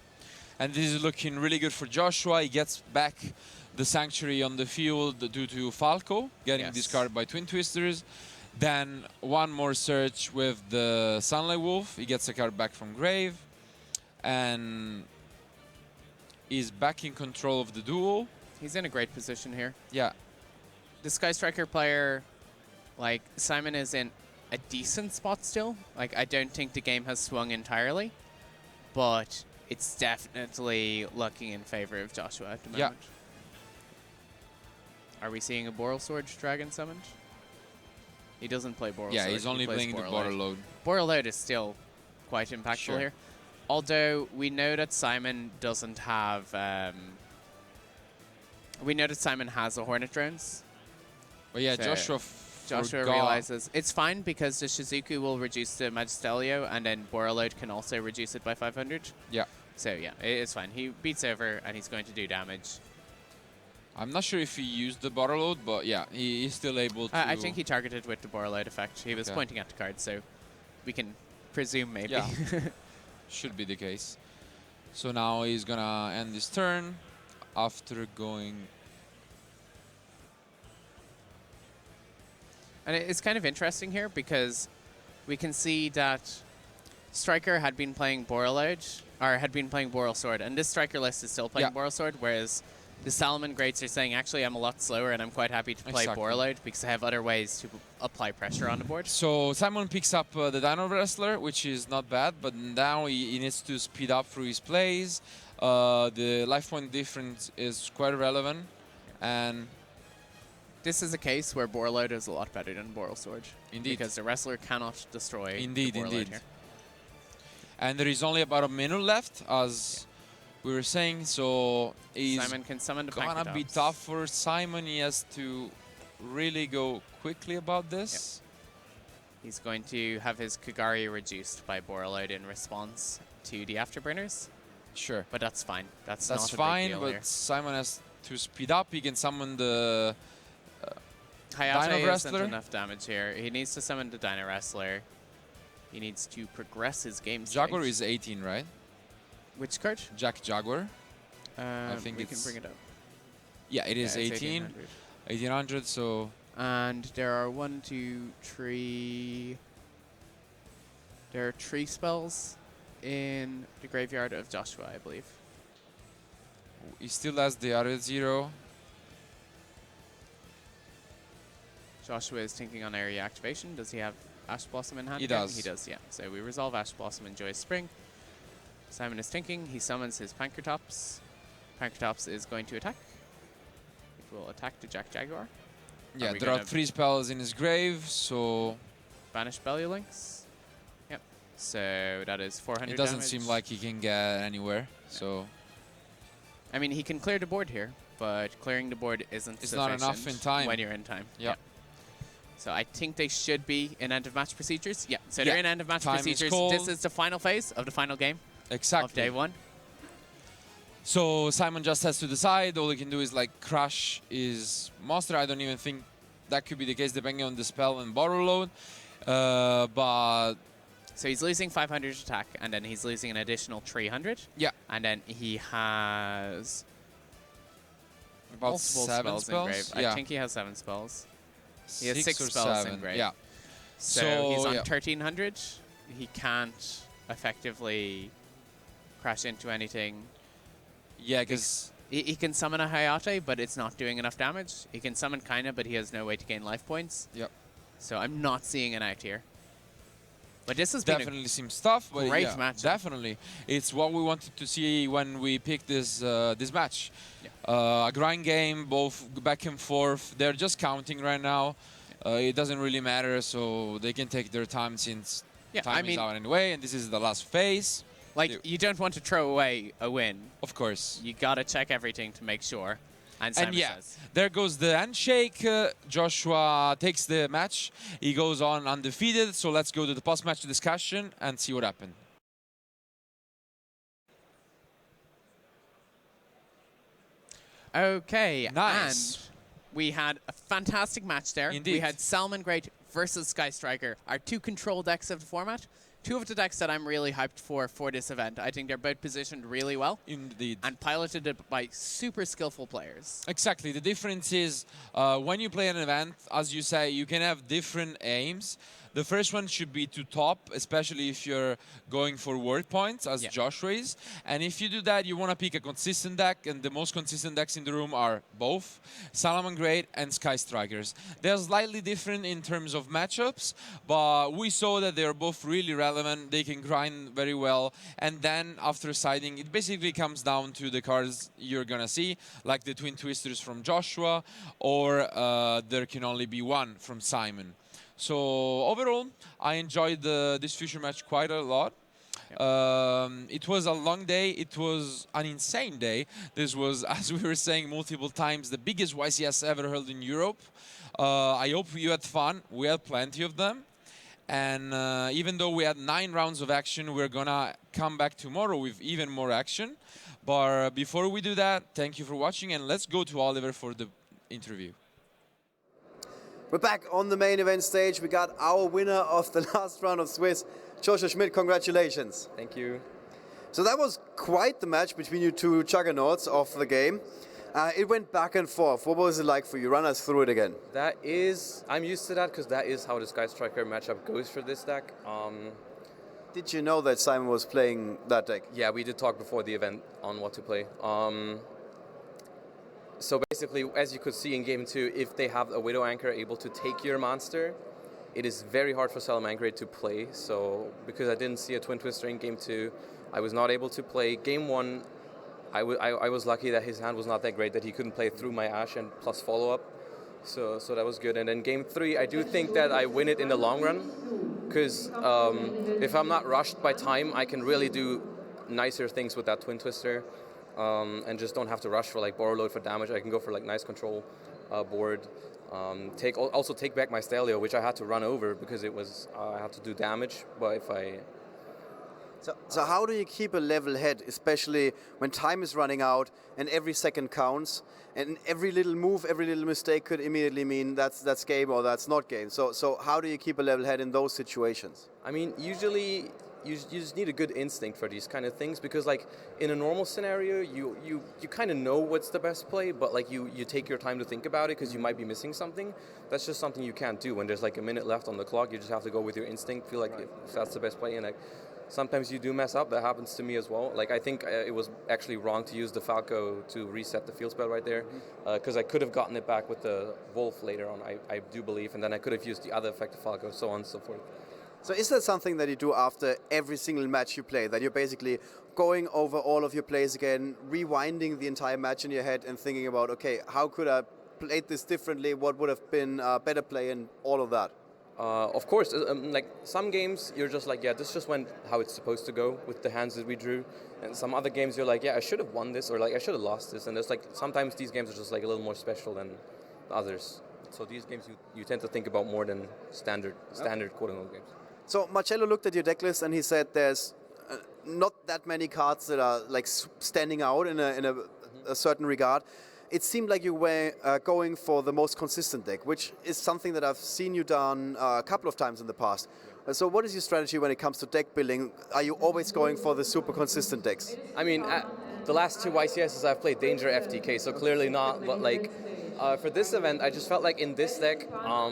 And this is looking really good for Joshua. He gets back the Sanctuary on the field due to Falco getting discarded by Twin Twisters. Then one more search with the Sunlight Wolf. He gets a card back from grave. And is back in control of the duel. He's in a great position here. Yeah. The Sky Striker player, like, Simon is in a decent spot still. Like, I don't think the game has swung entirely, but it's definitely looking in favor of Joshua at the moment. Are we seeing a Boral Sword Dragon summoned? He doesn't play Boral Sword. Yeah, he's only playing the Border Load. Boral Load is still quite impactful here. Although we know that Simon doesn't have... we know that Simon has a Hornet Drones. But yeah, so Joshua realizes it's fine because the Shizuku will reduce the Magistelio, and then Borreload can also reduce it by 500. Yeah. So yeah, it's fine. He beats over, and he's going to do damage. I'm not sure if he used the Borreload, but yeah, he's still able to... I think he targeted with the Borreload effect. He was pointing at the card, so we can presume maybe. Yeah. Should be the case. So now he's gonna end his turn after going... And it's kind of interesting here because we can see that Striker had been playing Borreload, or had been playing Boral Sword, and this Striker list is still playing Boral Sword, whereas the Salamangreats are saying, actually, I'm a lot slower and I'm quite happy to play Borreload because I have other ways to apply pressure on the board. So Simon picks up the Dino Wrestler, which is not bad, but now he needs to speed up through his plays. The life point difference is quite relevant, and this is a case where Borreload is a lot better than Boral Sword. Indeed. Because the Wrestler cannot destroy the Borreload here. And there is only about a minute left, as we were saying, so Simon can summon the gonna be tough for Simon. He has to really go quickly about this. He's going to have his Kugari reduced by Borreload in response to the Afterburners. Sure. But that's fine. That's That's not fine, a big deal but here. Simon has to speed up. He can summon the Hayate Dino isn't Wrestler. enough damage here. He needs to summon the Dino Wrestler. He needs to progress his game state. Jaguar is 18, right? Which card? Jaguar. I think we can bring it up. Yeah, it is 18. 1800, so... And there are 1, 2, 3... There are 3 spells in the graveyard of Joshua, I believe. He still has the other 0. Joshua is thinking on area activation. Does he have Ash Blossom in hand? He again? does. He does, yeah. So we resolve Ash Blossom and Joyous Spring. Simon is thinking. He summons his Pankratops. Pankratops is going to attack. It will attack the Jaguar. Yeah, there are 3 spells in his grave, so... Banish Bellulinks. Yep. So that is 400 It doesn't damage. seem like he can get anywhere, so... I mean, he can clear the board here, but clearing the board isn't It's not enough in time. when you're in time. Yeah. So I think they should be in end of match procedures. Yeah, so they're in end of match Time is procedures. called. This is the final phase of the final game Exactly. of day 1. So Simon just has to decide. All he can do is like crush his monster. I don't even think that could be the case depending on the spell and bottle load. But so he's losing 500 attack, and then he's losing an additional 300. Yeah. And then he has about multiple 7 spells in grave. Yeah. I think he has 7 spells. He has 6 or spells 7. in grave. Yeah. So he's on yeah. 1300. He can't effectively crash into anything. Yeah, because He can summon a Hayate, but it's not doing enough damage. He can summon Kaina, but he has no way to gain life points. yep. So I'm not seeing an out here. But this has been Definitely seems tough, but great yeah, match. definitely. It's what we wanted to see when we picked this this match. Yeah. A grind game, both back and forth. They're just counting right now. It doesn't really matter, so they can take their time since time is out anyway, and this is the last phase. Like, you don't want to throw away a win. Of course. You got to check everything to make sure. And Simon yeah, says. there goes the handshake. Joshua takes the match. He goes on undefeated. So let's go to the post-match discussion and see what happened. Okay. Nice. And we had a fantastic match there. Indeed. We had Salamangreat versus Sky Striker, our two control decks of the format. Two of the decks that I'm really hyped for this event. I think they're both positioned really well. Indeed. And piloted by super skillful players. Exactly. The difference is when you play an event, as you say, you can have different aims. The first one should be to top, especially if you're going for word points, as Joshua is. And if you do that, you want to pick a consistent deck, and the most consistent decks in the room are both Salamangreat and Sky Strikers. They're slightly different in terms of matchups, but we saw that they're both really relevant. They can grind very well. And then after siding, it basically comes down to the cards you're going to see, like the Twin Twisters from Joshua, or there can only be one from Simon. So overall, I enjoyed this future match quite a lot. It was a long day. It was an insane day. This was, as we were saying multiple times, the biggest YCS ever held in Europe. I hope you had fun. We had plenty of them. And even though we had 9 rounds of action, we're going to come back tomorrow with even more action. But before we do that, thank you for watching. And let's go to Oliver for the interview. We're back on the main event stage. We got our winner of the last round of Swiss, Joschua Schmidt. Congratulations. Thank you. So that was quite the match between you two juggernauts of the game. It went back and forth. What was it like for you? Run us through it again. I'm used to that because that is how the Sky Striker matchup goes for this deck. Did you know that Simon was playing that deck? Yeah, we did talk before the event on what to play. So basically, as you could see in Game 2, if they have a Widow Anchor able to take your monster, it is very hard for Salamangreat to play. So because I didn't see a Twin Twister in Game 2, I was not able to play. Game 1, I was lucky that his hand was not that great, that he couldn't play through my Ash and plus follow-up. So that was good. And then Game 3, I do think that I win it in the long run. Because if I'm not rushed by time, I can really do nicer things with that Twin Twister. And just don't have to rush for like borrow load for damage. I can go for like nice control board. Also take back my Stelio, which I had to run over because it was I had to do damage. But if I So how do you keep a level head, especially when time is running out and every second counts, and every little move, every little mistake could immediately mean that's game or that's not game. So how do you keep a level head in those situations? I mean, usually you just need a good instinct for these kind of things because like in a normal scenario you kind of know what's the best play, but like you take your time to think about it because you might be missing something. That's just something you can't do when there's like a minute left on the clock. You just have to go with your instinct, feel like if that's the best play, and like sometimes you do mess up. That happens to me as well. Like I think it was actually wrong to use the Falco to reset the field spell right there because I could have gotten it back with the Wolf later on, I do believe, and then I could have used the other effective Falco, so on and so forth. So is that something that you do after every single match you play, that you're basically going over all of your plays again, rewinding the entire match in your head and thinking about, okay, how could I play this differently, what would have been a better play and all of that? Of course, like some games you're just like, yeah, this just went how it's supposed to go with the hands that we drew, and some other games you're like, yeah, I should have won this or like I should have lost this, and there's like sometimes these games are just like a little more special than others. So these games you tend to think about more than standard quote-unquote games. So Marcello looked at your deck list and he said there's not that many cards that are like standing out in a certain regard. It seemed like you were going for the most consistent deck, which is something that I've seen you done a couple of times in the past. So what is your strategy when it comes to deck building? Are you always going for the super consistent decks? I mean, the last 2 YCSs I've played Danger FTK, so clearly not, but like For this event, I just felt like in this deck,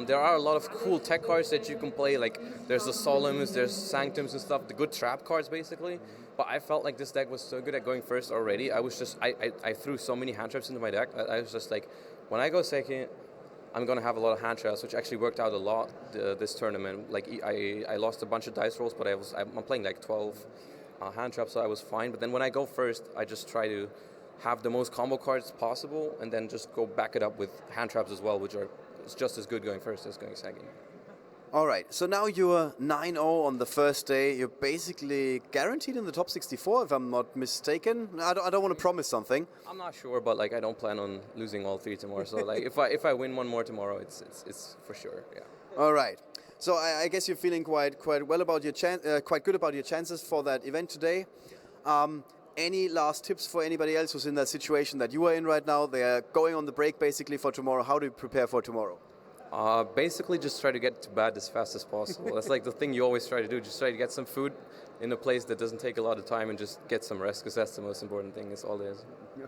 there are a lot of cool tech cards that you can play. Like there's the Solemns, there's Sanctums and stuff, the good trap cards basically. But I felt like this deck was so good at going first already. I threw so many hand traps into my deck. I was just like, when I go second, I'm gonna have a lot of hand traps, which actually worked out a lot this tournament. Like I lost a bunch of dice rolls, but I'm playing like 12 hand traps, so I was fine. But then when I go first, I just try to have the most combo cards possible, and then just go back it up with hand traps as well, which are just as good going first as going second. All right, so now you're 9-0 on the first day. You're basically guaranteed in the top 64, if I'm not mistaken. I don't want to promise something. I'm not sure, but like I don't plan on losing all 3 tomorrow. So like if I win one more tomorrow, it's for sure. Yeah. All right. So I guess you're feeling quite well about your quite good about your chances for that event today. Any last tips for anybody else who's in that situation that you are in right now? They are going on the break basically for tomorrow. How do you prepare for tomorrow? Basically, just try to get to bed as fast as possible. That's like the thing you always try to do. Just try to get some food in a place that doesn't take a lot of time and just get some rest, because that's the most important thing. That's all it is.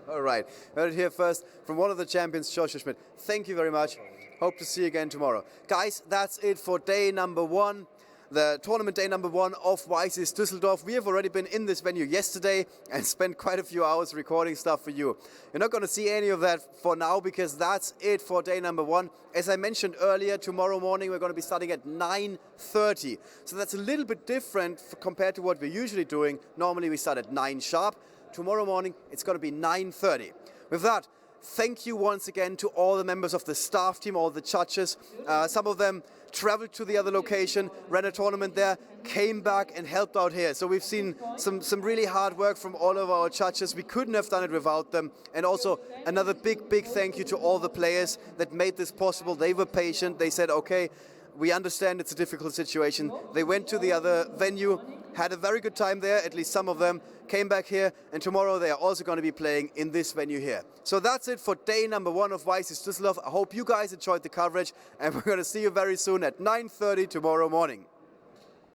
All right. Heard it here first from one of the champions, Joschua Schmidt. Thank you very much. Hope to see you again tomorrow. Guys, that's it for day number 1. The tournament day number 1 of YCS Düsseldorf. We have already been in this venue yesterday and spent quite a few hours recording stuff for you. You're not going to see any of that for now, because that's it for day number 1. As I mentioned earlier, tomorrow morning we're going to be starting at 9:30. So that's a little bit different compared to what we're usually doing. Normally we start at 9 sharp. Tomorrow morning it's going to be 9:30. With that, thank you once again to all the members of the staff team, all the judges. Some of them traveled to the other location, ran a tournament there, came back and helped out here. So we've seen some really hard work from all of our judges. We couldn't have done it without them. And also another big thank you to all the players that made this possible. They were patient. They said, okay, we understand it's a difficult situation. They went to the other venue, had a very good time there, at least some of them, came back here, and tomorrow they are also going to be playing in this venue here. So that's it for day number 1 of YCS Düsseldorf. I hope you guys enjoyed the coverage, and we're going to see you very soon at 9:30 tomorrow morning.